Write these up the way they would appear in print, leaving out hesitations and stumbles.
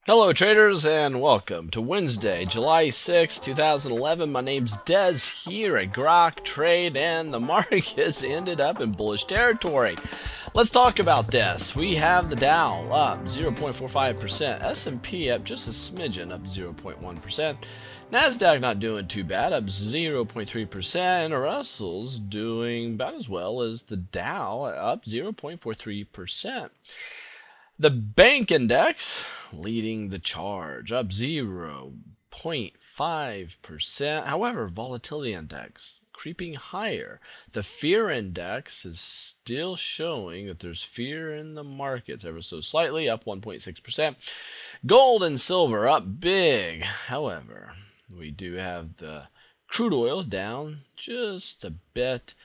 Hello traders and welcome to Wednesday, July 6, 2011. My name's Dez here at Grok Trade and the markets ended up in bullish territory. Let's talk about this. We have the Dow up 0.45%, S&P up just a smidgen, up 0.1%. NASDAQ not doing too bad, up 0.3%, and Russell's doing about as well as the Dow, up 0.43%. The bank index leading the charge, up 0.5%. However, volatility index creeping higher. The fear index is still showing that there's fear in the markets ever so slightly, up 1.6%. Gold and silver up big. However, we do have the crude oil down just a bit.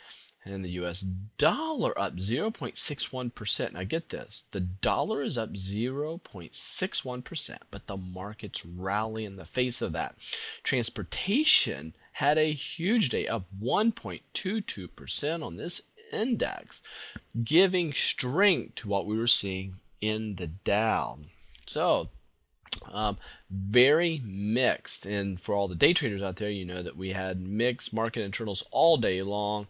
And the US dollar up 0.61%. Now get this, the dollar is up 0.61%, but the markets rally in the face of that. Transportation had a huge day, up 1.22% on this index, giving strength to what we were seeing in the Dow. So, very mixed. And for all the day traders out there, you know that we had mixed market internals all day long.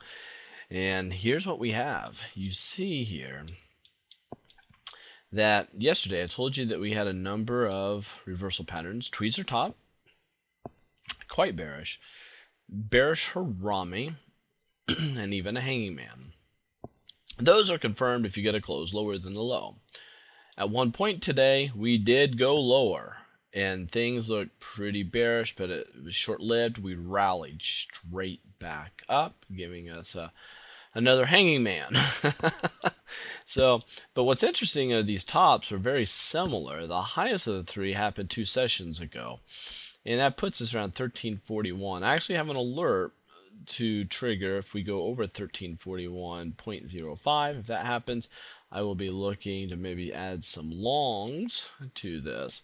And here's what we have. You see here that yesterday I told you that we had a number of reversal patterns. Tweezers top, quite bearish. Bearish Harami, and even a hanging man. Those are confirmed if you get a close lower than the low. At one point today, we did go lower. And things looked pretty bearish, but it was short-lived. We rallied straight back up, giving us another hanging man. But what's interesting are these tops are very similar. The highest of the three happened 2 sessions ago, and that puts us around 1341. I actually have an alert to trigger if we go over 1341.05. If that happens, I will be looking to maybe add some longs to this.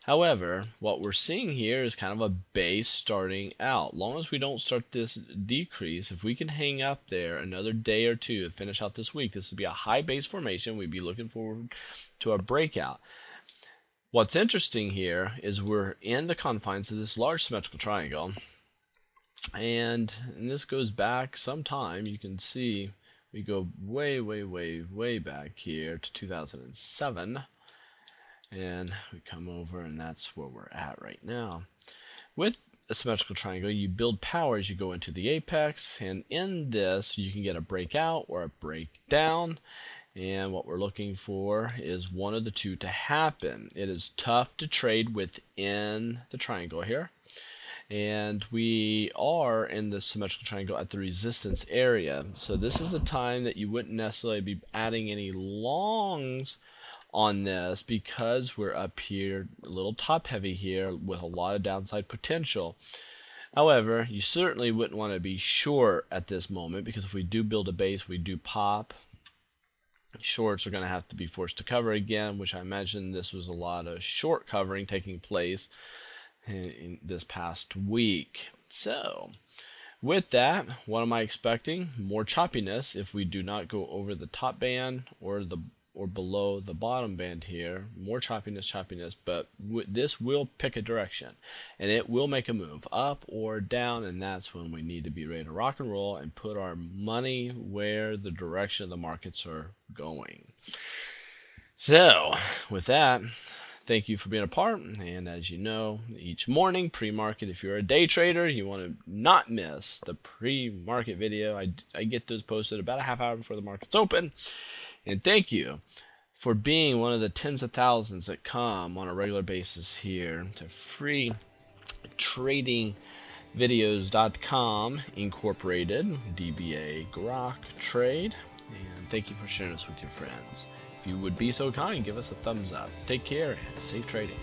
However, what we're seeing here is kind of a base starting out. Long as we don't start this decrease, if we can hang up there another day or two to finish out this week, this would be a high base formation. We'd be looking forward to a breakout. What's interesting here is we're in the confines of this large symmetrical triangle. And this goes back some time. You can see we go way back here to 2007. And we come over, and that's where we're at right now. With a symmetrical triangle, you build power as you go into the apex, and in this, you can get a breakout or a breakdown. And what we're looking for is one of the two to happen. It is tough to trade within the triangle here. And we are in the symmetrical triangle at the resistance area. So this is the time that you wouldn't necessarily be adding any longs on this because we're up here a little top heavy here with a lot of downside potential. However, you certainly wouldn't want to be short at this moment, because if we do build a base, we do pop, shorts are going to have to be forced to cover again, which I imagine this was a lot of short covering taking place in this past week. So with that, what am I expecting? More choppiness if we do not go over the top band or below the bottom band here. More choppiness, but this will pick a direction, and it will make a move up or down, and that's when we need to be ready to rock and roll and put our money where the direction of the markets are going. So with that, thank you for being a part, and as you know, each morning pre-market, if you're a day trader, you want to not miss the pre-market video. I get those posted about a half hour before the markets open. And thank you for being one of the tens of thousands that come on a regular basis here to freetradingvideos.com Incorporated, DBA Grok Trade. And thank you for sharing this with your friends. If you would be so kind, give us a thumbs up. Take care and safe trading.